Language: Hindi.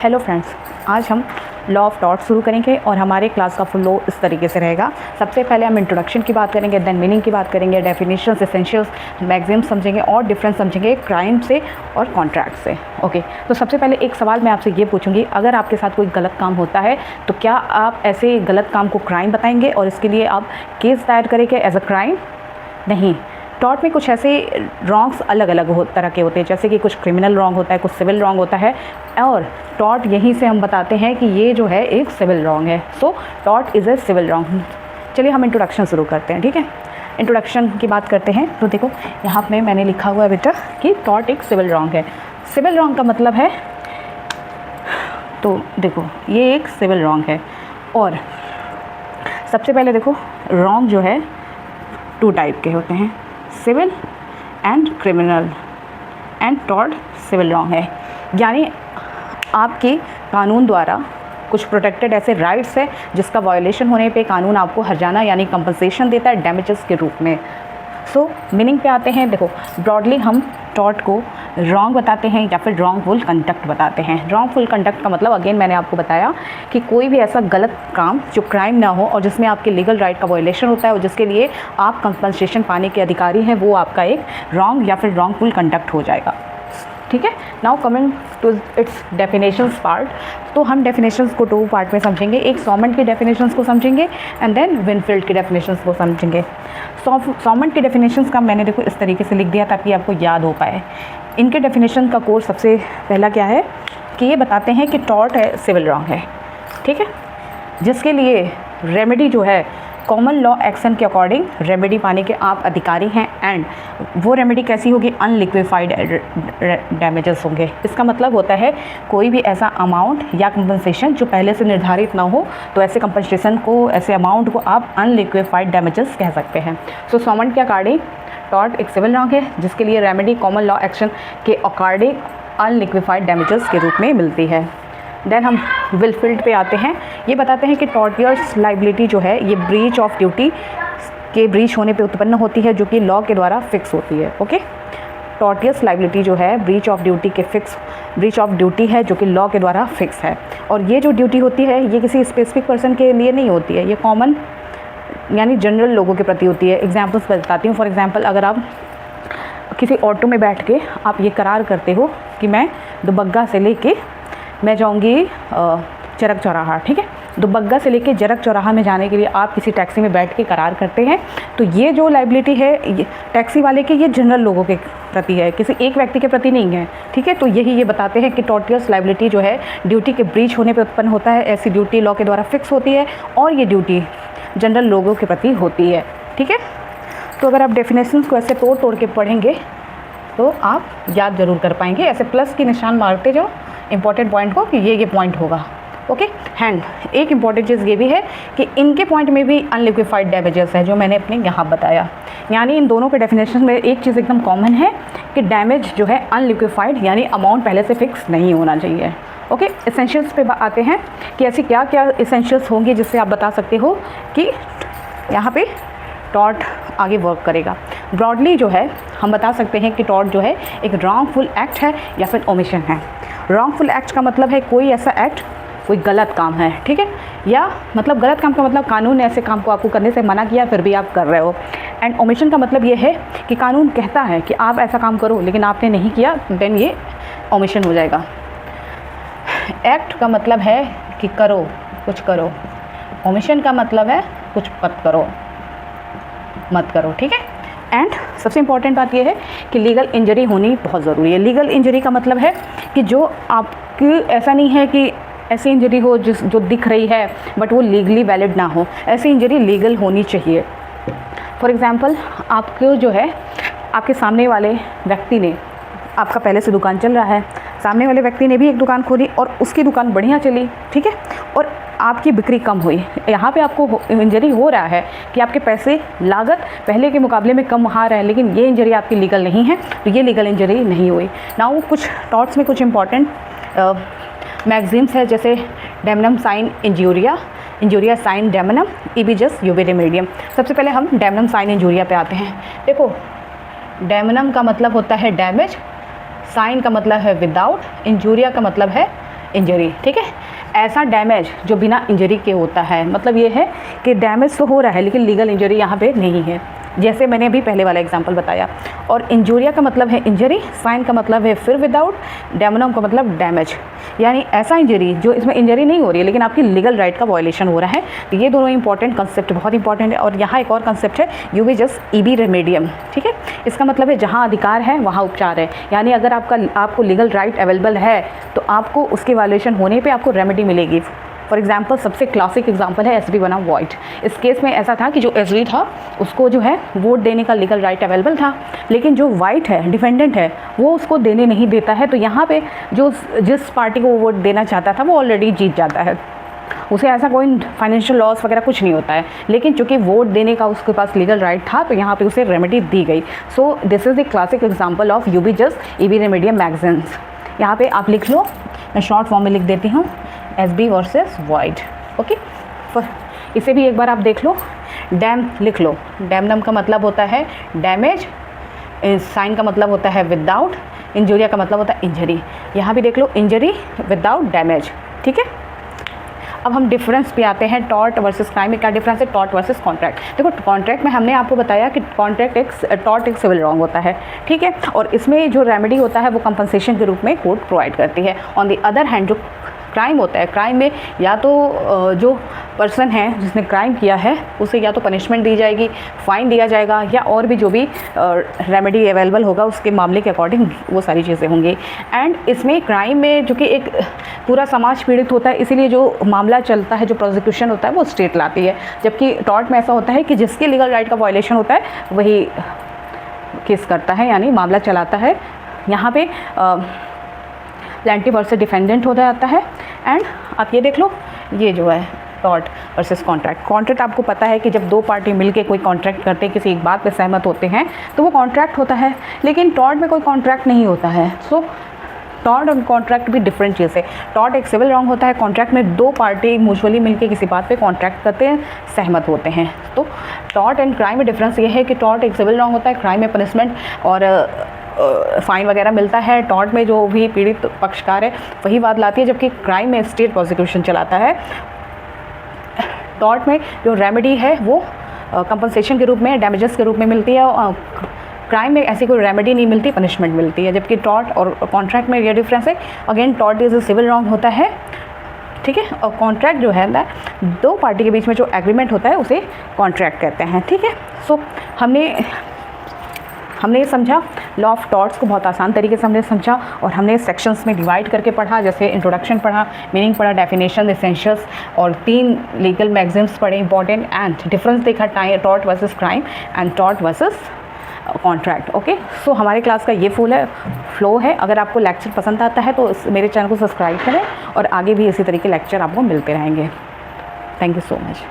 हेलो फ्रेंड्स, आज हम लॉ ऑफ टॉर्क शुरू करेंगे और हमारे क्लास का फ्लो इस तरीके से रहेगा। सबसे पहले हम इंट्रोडक्शन की बात करेंगे, देन मीनिंग की बात करेंगे, डेफिनेशंस, एसेंशियल्स, मैक्सिम्स समझेंगे और डिफरेंस समझेंगे क्राइम से और कॉन्ट्रैक्ट से। ओके, तो सबसे पहले एक सवाल मैं आपसे ये पूछूंगी, अगर आपके साथ कोई गलत काम होता है तो क्या आप ऐसे गलत काम को क्राइम बताएंगे और इसके लिए आप केस दायर करेंगे एज अ क्राइम? नहीं। टॉर्ट में कुछ ऐसे रॉन्ग्स अलग अलग तरह के होते हैं, जैसे कि कुछ क्रिमिनल रॉन्ग होता है, कुछ सिविल रॉन्ग होता है, और टॉर्ट यहीं से हम बताते हैं कि ये जो है एक सिविल रॉन्ग है। So tort is a civil wrong. चलिए हम इंट्रोडक्शन शुरू करते हैं, ठीक है। इंट्रोडक्शन की बात करते हैं तो देखो यहाँ पे मैंने लिखा हुआ है बेटा कि टॉर्ट एक सिविल रॉन्ग है। सिविल रॉन्ग का मतलब है, तो देखो ये एक सिविल रॉन्ग है। और सबसे पहले देखो रॉन्ग जो है 2 टाइप के होते हैं, civil and criminal, and tort civil wrong है। यानी आपके कानून द्वारा कुछ प्रोटेक्टेड ऐसे राइट्स है जिसका वायोलेशन होने पे कानून आपको हर्जाना यानी कंपनसेशन देता है डैमेजेस के रूप में। सो मीनिंग पे आते हैं। देखो ब्रॉडली हम टॉर्ट को रॉन्ग बताते हैं या फिर रॉन्गफुल कंडक्ट बताते हैं। रॉन्गफुल कंडक्ट का मतलब अगेन मैंने आपको बताया कि कोई भी ऐसा गलत काम जो क्राइम ना हो और जिसमें आपके लीगल राइट का वायोलेशन होता है और जिसके लिए आप कंपनसेशन पाने के अधिकारी हैं, वो आपका एक रॉन्ग या फिर रॉन्गफुल कंडक्ट हो जाएगा, ठीक है। Now coming to its definitions part, तो हम डेफिनेशंस को 2 पार्ट में समझेंगे। एक सॉमन की डेफिनेशंस को समझेंगे एंड देन विनफील्ड की डेफिनेशंस को समझेंगे। सॉमन की डेफिनेशंस का मैंने देखो इस तरीके से लिख दिया ताकि आपको याद हो पाए। इनके डेफिनेशन का कोर्स सबसे पहला क्या है कि ये बताते हैं कि टॉर्ट है सिविल रॉन्ग है, ठीक है, जिसके लिए रेमेडी जो है कॉमन लॉ एक्शन के अकॉर्डिंग रेमेडी पाने के आप अधिकारी हैं, एंड वो रेमेडी कैसी होगी, अनलिक्विफाइड डैमेजेस होंगे। इसका मतलब होता है कोई भी ऐसा अमाउंट या कंपनसेशन जो पहले से निर्धारित ना हो, तो ऐसे कंपनसेशन को, ऐसे अमाउंट को आप अनलिक्विफाइड डैमेजेस कह सकते हैं। सो सॉमन के अकॉर्डिंग टॉर्ट एक सिविल रॉन्ग है जिसके लिए रेमेडी कॉमन लॉ एक्शन के अकॉर्डिंग अनलिक्विफाइड डैमेजेस के रूप में मिलती है। देन हम विनफील्ड पे आते हैं। ये बताते हैं कि टॉर्टियर्स लाइबिलिटी जो है ये ब्रीच ऑफ ड्यूटी के ब्रीच होने पे उत्पन्न होती है जो कि लॉ के द्वारा फिक्स होती है। ओके, टॉर्टियर्स लाइबिलिटी जो है ब्रीच ऑफ ड्यूटी है जो कि लॉ के द्वारा फिक्स है। और ये जो ड्यूटी होती है ये किसी स्पेसिफिक पर्सन के लिए नहीं होती है, ये कॉमन यानी जनरल लोगों के प्रति होती है। एग्जाम्पल्स बताती हूँ। फॉर एग्जाम्पल, अगर आप किसी ऑटो में बैठ के आप ये करार करते हो कि मैं दुबग्गा से लेके मैं जाऊंगी चरक चौराहा, ठीक है, दुबग्गा से लेके चरक चौराहा में जाने के लिए आप किसी टैक्सी में बैठ के करार करते हैं, तो ये जो लाइबिलिटी है ये टैक्सी वाले के, ये जनरल लोगों के प्रति है, किसी एक व्यक्ति के प्रति नहीं है, ठीक है। तो यही ये बताते हैं कि टॉर्टियर्स लाइबिलिटी जो है ड्यूटी के ब्रीच होने पर उत्पन्न होता है। ऐसी ड्यूटी लॉ के द्वारा फिक्स होती है और ये ड्यूटी जनरल लोगों के प्रति होती है, ठीक है। तो अगर आप डेफिनेशंस को ऐसे तोड़ तोड़ के पढ़ेंगे तो आप याद ज़रूर कर पाएंगे। ऐसे प्लस की निशान मारते जाओ इंपॉर्टेंट पॉइंट को कि ये पॉइंट होगा। ओके, एंड एक इम्पॉर्टेंट चीज़ ये भी है कि इनके पॉइंट में भी अनलिक्विफाइड डैमेजेस है जो मैंने अपने यहाँ बताया। यानी इन दोनों के डेफिनेशन में एक चीज़ एकदम कॉमन है कि डैमेज जो है अनलिक्विफाइड यानी अमाउंट पहले से फिक्स नहीं होना चाहिए। ओके, एसेंशियल्स पे आते हैं कि ऐसी क्या क्या एसेंशियल्स होंगे जिससे आप बता सकते हो कि यहाँ पे टॉर्ट आगे वर्क करेगा। ब्रॉडली जो है हम बता सकते हैं कि टॉर्ट जो है एक रॉन्गफुल एक्ट है या फिर ओमिशन है। रॉन्गफुल एक्ट का मतलब है कोई ऐसा एक्ट, कोई गलत काम है, ठीक है, या मतलब गलत काम का मतलब कानून ने ऐसे काम को आपको करने से मना किया फिर भी आप कर रहे हो। एंड ओमिशन का मतलब ये है कि कानून कहता है कि आप ऐसा काम करो लेकिन आपने नहीं किया, देन ये ओमिशन हो जाएगा। एक्ट का मतलब है कि करो, कुछ करो। ओमिशन का मतलब है कुछ मत करो, ठीक है। एंड सबसे इम्पॉर्टेंट बात यह है कि लीगल इंजरी होनी बहुत ज़रूरी है। लीगल इंजरी का मतलब है कि जो आपकी, ऐसा नहीं है कि ऐसी इंजरी हो जो दिख रही है बट वो लीगली वैलिड ना हो, ऐसी इंजरी लीगल होनी चाहिए। फॉर एग्ज़ाम्पल, आपको जो है आपके सामने वाले व्यक्ति ने, आपका पहले से दुकान चल रहा है, सामने वाले व्यक्ति ने भी एक दुकान खोली और उसकी दुकान बढ़िया चली, ठीक है, और आपकी बिक्री कम हुई। यहाँ पे आपको इंजरी हो रहा है कि आपके पैसे लागत पहले के मुकाबले में कम आ रहा है, लेकिन ये इंजरी आपकी लीगल नहीं है, तो ये लीगल इंजरी नहीं हुई। नाउ कुछ टॉर्ट्स में कुछ इंपॉर्टेंट मैगजीम्स है, जैसे डेमनम साइन इंजूरिया साइन डेमनम इबिजस यूबे मीडियम। सबसे पहले हम डेमनम साइन इंजूरिया पे आते हैं। देखो डेमनम का मतलब होता है डैमेज, साइन का मतलब है विदाउट, इंजूरिया का मतलब है इंजरी, ठीक है। ऐसा डैमेज जो बिना इंजरी के होता है, मतलब ये है कि डैमेज तो हो रहा है लेकिन लीगल इंजरी यहाँ पे नहीं है, जैसे मैंने अभी पहले वाला एग्जांपल बताया। और इंजूरिया का मतलब है इंजरी, साइन का मतलब है फिर विदाउट, डैमनम का मतलब डैमेज, यानी ऐसा इंजरी जो इसमें इंजरी नहीं हो रही है लेकिन आपकी लीगल राइट का वायलेशन हो रहा है। तो ये दोनों इंपॉर्टेंट कंसेप्ट, बहुत इंपॉर्टेंट है। और यहाँ एक और कंसेप्ट है यूबिजस इबी रेमेडियम, ठीक है। इसका मतलब है जहाँ अधिकार है वहाँ उपचार है, यानी अगर आपको लीगल राइट अवेलेबल है तो आपको उसके वायलेशन होने पर आपको रेमेडी मिलेगी। फॉर एग्जाम्पल सबसे क्लासिक एग्जाम्पल है SB बनाम वाइट। इस केस में ऐसा था कि जो SB था उसको जो है वोट देने का लीगल राइट अवेलेबल था, लेकिन जो वाइट है, डिफेंडेंट है, वो उसको देने नहीं देता है। तो यहाँ पे जिस पार्टी को वो वोट देना चाहता था वो ऑलरेडी जीत जाता है, उसे ऐसा कोई फाइनेंशियल लॉस वगैरह कुछ नहीं होता है। लेकिन चूंकि वोट देने का उसके पास लीगल राइट था तो यहाँ पे उसे रेमेडी दी गई। So this is the classic example of ubi jus ibi remedium magazines. यहाँ पे आप लिख लो, मैं शॉर्ट फॉर्म में लिख देती हूँ, SB वर्सेस वाइट, ओके। इसे भी एक बार आप देख लो, डैम लिख लो, डैमनम का मतलब होता है डैमेज, साइन का मतलब होता है विदाउट, इंजूरिया का मतलब होता है इंजरी। यहाँ भी देख लो, इंजरी विदाउट डैमेज, ठीक है। अब हम डिफरेंस पे आते हैं, टॉर्ट वर्सेस क्राइम में क्या डिफरेंस है, टॉर्ट वर्सेस कॉन्ट्रैक्ट। देखो कॉन्ट्रैक्ट में हमने आपको बताया कि टॉर्ट एक सिविल रॉन्ग होता है, ठीक है, और इसमें जो रेमेडी होता है वो कंपनसेशन के रूप में कोर्ट प्रोवाइड करती है। ऑन द अदर हैंड जो क्राइम होता है, क्राइम में या तो जो पर्सन है जिसने क्राइम किया है उसे या तो पनिशमेंट दी जाएगी, फाइन दिया जाएगा, या और भी जो भी रेमेडी अवेलेबल होगा उसके मामले के अकॉर्डिंग वो सारी चीज़ें होंगी। एंड इसमें क्राइम में जो कि एक पूरा समाज पीड़ित होता है, इसीलिए जो मामला चलता है, जो प्रोसिक्यूशन होता है वो स्टेट लाती है। जबकि टॉर्ट में ऐसा होता है कि जिसके लीगल राइट का वायलेशन होता है वही केस करता है, यानी मामला चलाता है। यहाँ पे प्लेंटिफ वर्सेस डिफेंडेंट हो जाता है। एंड आप ये देख लो, ये जो है टॉर्ट वर्सेस कॉन्ट्रैक्ट। कॉन्ट्रैक्ट आपको पता है कि जब दो पार्टी मिलके कोई कॉन्ट्रैक्ट करते हैं, किसी एक बात पे सहमत होते हैं तो वो कॉन्ट्रैक्ट होता है, लेकिन टॉर्ट में कोई कॉन्ट्रैक्ट नहीं होता है। सो टॉर्ट और कॉन्ट्रैक्ट भी डिफरेंट चीज़ है। टॉर्ट एक सिविल रॉन्ग होता है, कॉन्ट्रैक्ट में दो पार्टी म्यूचुअली मिलके किसी बात पे कॉन्ट्रैक्ट करते हैं, सहमत होते हैं। तो टॉर्ट एंड क्राइम में डिफरेंस ये है कि टॉर्ट एक सिविल रॉन्ग होता है, क्राइम में पनिशमेंट और फाइन वगैरह मिलता है। टॉर्ट में जो भी पीड़ित पक्षकार है वही बात लाती है, जबकि क्राइम में स्टेट प्रोसिक्यूशन चलाता है। टॉर्ट में जो रेमेडी है वो कंपनसेशन के रूप में, डैमेजेस के रूप में मिलती है। क्राइम में ऐसी कोई रेमेडी नहीं मिलती, पनिशमेंट मिलती है। जबकि टॉर्ट और कॉन्ट्रैक्ट में ये डिफरेंस है। Again tort is civil wrong होता है, ठीक है, और कॉन्ट्रैक्ट जो है ना, दो पार्टी के बीच में जो एग्रीमेंट होता है उसे कॉन्ट्रैक्ट कहते हैं, ठीक है। सो हमने ये समझा, लॉ ऑफ टॉर्ट्स को बहुत आसान तरीके से हमने समझा और हमने सेक्शंस में डिवाइड करके पढ़ा, जैसे इंट्रोडक्शन पढ़ा, मीनिंग पढ़ा, डेफिनेशन, एसेंशियल्स, और 3 लीगल मैगजीम्स पढ़े इंपॉर्टेंट, एंड डिफरेंस देखा tort versus crime and tort versus contract, okay. So हमारे क्लास का ये फ्लो है। अगर आपको लेक्चर पसंद आता है तो मेरे चैनल को सब्सक्राइब करें और आगे भी इसी तरीके लेक्चर आपको मिलते रहेंगे। Thank you so much.